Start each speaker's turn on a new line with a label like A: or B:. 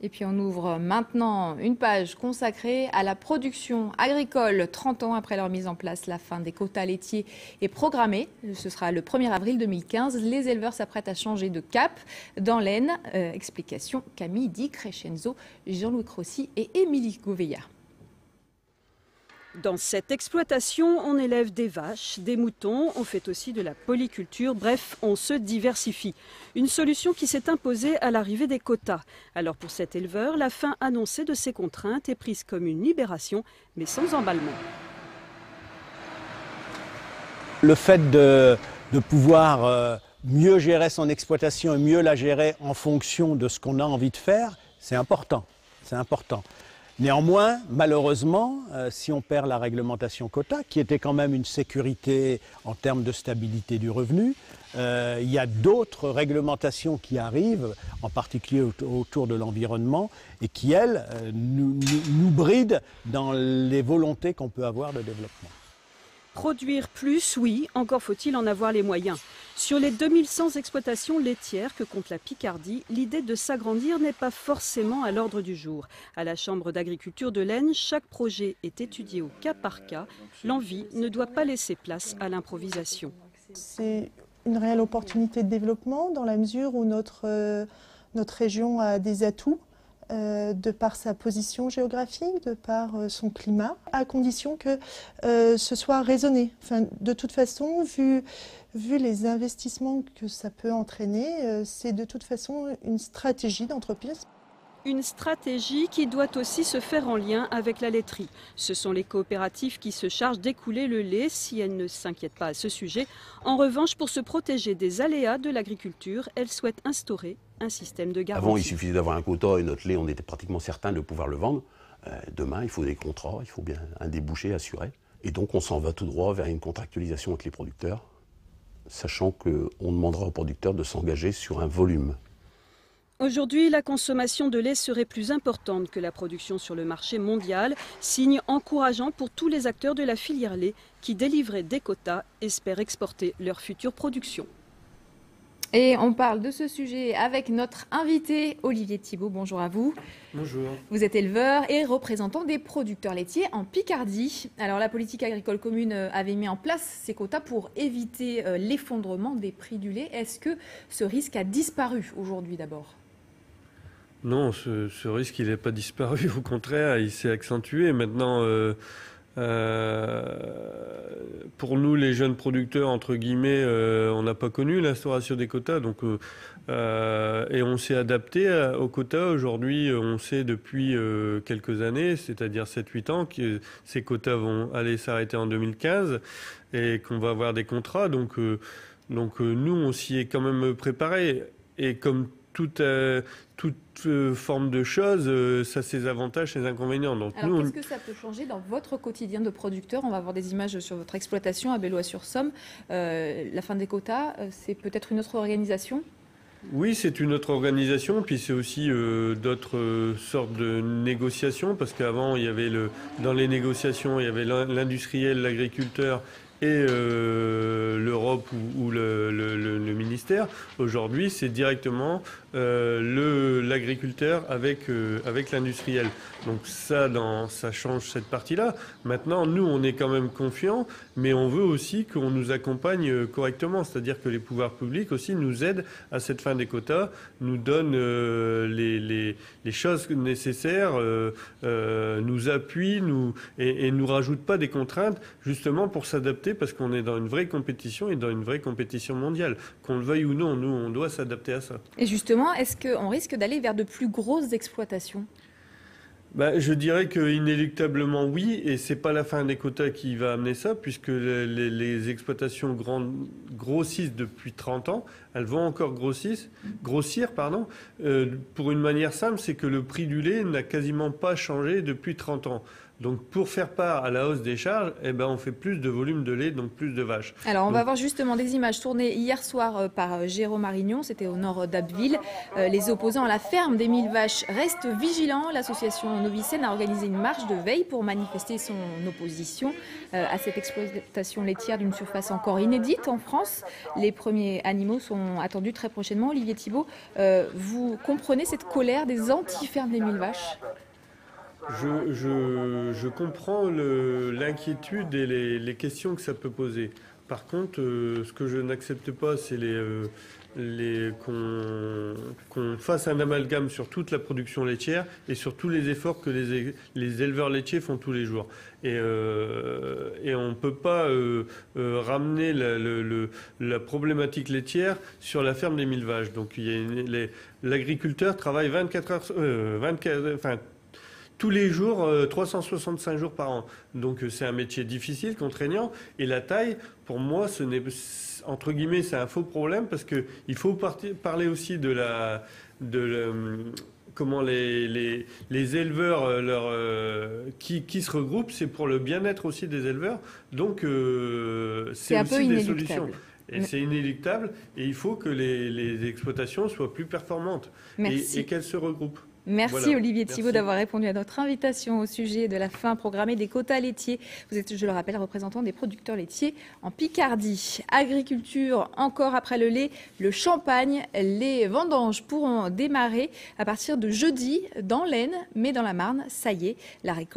A: Et puis on ouvre maintenant une page consacrée à la production agricole. 30 ans après leur mise en place, la fin des quotas laitiers est programmée. Ce sera le 1er avril 2015. Les éleveurs s'apprêtent à changer de cap dans l'Aisne. Explication Camille Di Crescenzo, Jean-Louis Crossi et Émilie Gouveia.
B: Dans cette exploitation, on élève des vaches, des moutons, on fait aussi de la polyculture, bref, on se diversifie. Une solution qui s'est imposée à l'arrivée des quotas. Alors pour cet éleveur, la fin annoncée de ces contraintes est prise comme une libération, mais sans emballement.
C: Le fait de pouvoir mieux gérer son exploitation et mieux la gérer en fonction de ce qu'on a envie de faire, c'est important. C'est important. Néanmoins, malheureusement, si on perd la réglementation quota, qui était quand même une sécurité en termes de stabilité du revenu, il y a d'autres réglementations qui arrivent, en particulier autour de l'environnement, et qui, elles, nous brident dans les volontés qu'on peut avoir de développement.
B: Produire plus, oui, encore faut-il en avoir les moyens. Sur les 2100 exploitations laitières que compte la Picardie, l'idée de s'agrandir n'est pas forcément à l'ordre du jour. À la Chambre d'agriculture de l'Aisne, chaque projet est étudié au cas par cas. L'envie ne doit pas laisser place à l'improvisation.
D: C'est une réelle opportunité de développement dans la mesure où notre région a des atouts. De par sa position géographique, de par son climat, à condition que ce soit raisonné. Enfin, de toute façon, vu les investissements que ça peut entraîner, c'est de toute façon une stratégie d'entreprise.
B: Une stratégie qui doit aussi se faire en lien avec la laiterie. Ce sont les coopératives qui se chargent d'écouler le lait si elles ne s'inquiètent pas à ce sujet. En revanche, pour se protéger des aléas de l'agriculture, elles souhaitent instaurer un système de garantie.
E: Avant, il suffisait d'avoir un quota et notre lait, on était pratiquement certain de pouvoir le vendre. Demain, il faut des contrats, il faut bien un débouché assuré. Et donc, on s'en va tout droit vers une contractualisation avec les producteurs, sachant qu'on demandera aux producteurs de s'engager sur un volume.
B: Aujourd'hui, la consommation de lait serait plus importante que la production sur le marché mondial, signe encourageant pour tous les acteurs de la filière lait qui, délivrés des quotas, espèrent exporter leur future production.
A: Et on parle de ce sujet avec notre invité Olivier Thibault. Bonjour à vous.
F: Bonjour.
A: Vous êtes éleveur et représentant des producteurs laitiers en Picardie. Alors la politique agricole commune avait mis en place ces quotas pour éviter l'effondrement des prix du lait. Est-ce que ce risque a disparu aujourd'hui d'abord ?
F: Non, ce risque, il n'est pas disparu. Au contraire, il s'est accentué. Maintenant, pour nous, les jeunes producteurs, entre guillemets, on n'a pas connu l'instauration des quotas. Donc, et on s'est adapté aux quotas. Aujourd'hui, on sait depuis quelques années, c'est-à-dire 7-8 ans, que ces quotas vont aller s'arrêter en 2015 et qu'on va avoir des contrats. Donc nous, on s'y est quand même préparé. Et comme toute forme de choses, ça a ses avantages, ses inconvénients. Donc
A: alors, qu'est-ce que ça peut changer dans votre quotidien de producteur ? On va avoir des images sur votre exploitation à Bellois-sur-Somme. La fin des quotas, c'est peut-être une autre organisation ?
F: Oui, c'est une autre organisation, puis c'est aussi d'autres sortes de négociations, parce qu'avant, il y avait dans les négociations, il y avait l'industriel, l'agriculteur et l'Europe ou le ministère. Aujourd'hui, c'est directement l'agriculteur avec l'industriel. Donc ça change cette partie-là. Maintenant, nous, on est quand même confiants, mais on veut aussi qu'on nous accompagne correctement. C'est-à-dire que les pouvoirs publics aussi nous aident à cette fin des quotas, nous donnent les choses nécessaires, nous appuient et nous rajoutent pas des contraintes, justement pour s'adapter, parce qu'on est dans une vraie compétition et dans une vraie compétition mondiale. Qu'on le veuille ou non, nous, on doit s'adapter à ça.
A: Et justement, est-ce qu'on risque d'aller vers de plus grosses exploitations ?
F: Je dirais qu'inéluctablement oui, et c'est pas la fin des quotas qui va amener ça, puisque les exploitations grossissent depuis 30 ans, elles vont encore grossir, pour une manière simple, c'est que le prix du lait n'a quasiment pas changé depuis 30 ans. Donc pour faire part à la hausse des charges, eh ben, on fait plus de volume de lait, donc plus de vaches.
A: Alors on va voir justement des images tournées hier soir par Jérôme Marignon, c'était au nord d'Abbeville. Les opposants à la ferme des 1000 vaches restent vigilants. L'association Novicène a organisé une marche de veille pour manifester son opposition à cette exploitation laitière d'une surface encore inédite en France. Les premiers animaux sont attendus très prochainement. Olivier Thibault, vous comprenez cette colère des anti-fermes des 1000 vaches ?
F: Je comprends l'inquiétude et les questions que ça peut poser. Par contre, ce que je n'accepte pas, c'est qu'on fasse un amalgame sur toute la production laitière et sur tous les efforts que les éleveurs laitiers font tous les jours. Et on ne peut pas ramener la problématique laitière sur la ferme des 1000 vaches. Donc l'agriculteur travaille 24 heures, tous les jours, 365 jours par an. Donc c'est un métier difficile, contraignant. Et la taille, pour moi, ce n'est, entre guillemets, c'est un faux problème parce qu'il faut parler aussi comment les éleveurs qui se regroupent, c'est pour le bien-être aussi des éleveurs. Donc c'est aussi des solutions. Et c'est inéluctable. Et il faut que les exploitations soient plus performantes et qu'elles se regroupent.
A: Merci
F: voilà.
A: Olivier Thibault d'avoir répondu à notre invitation au sujet de la fin programmée des quotas laitiers. Vous êtes, je le rappelle, représentant des producteurs laitiers en Picardie. Agriculture, encore après le lait, le champagne. Les vendanges pourront démarrer à partir de jeudi dans l'Aisne, mais dans la Marne, ça y est, la récolte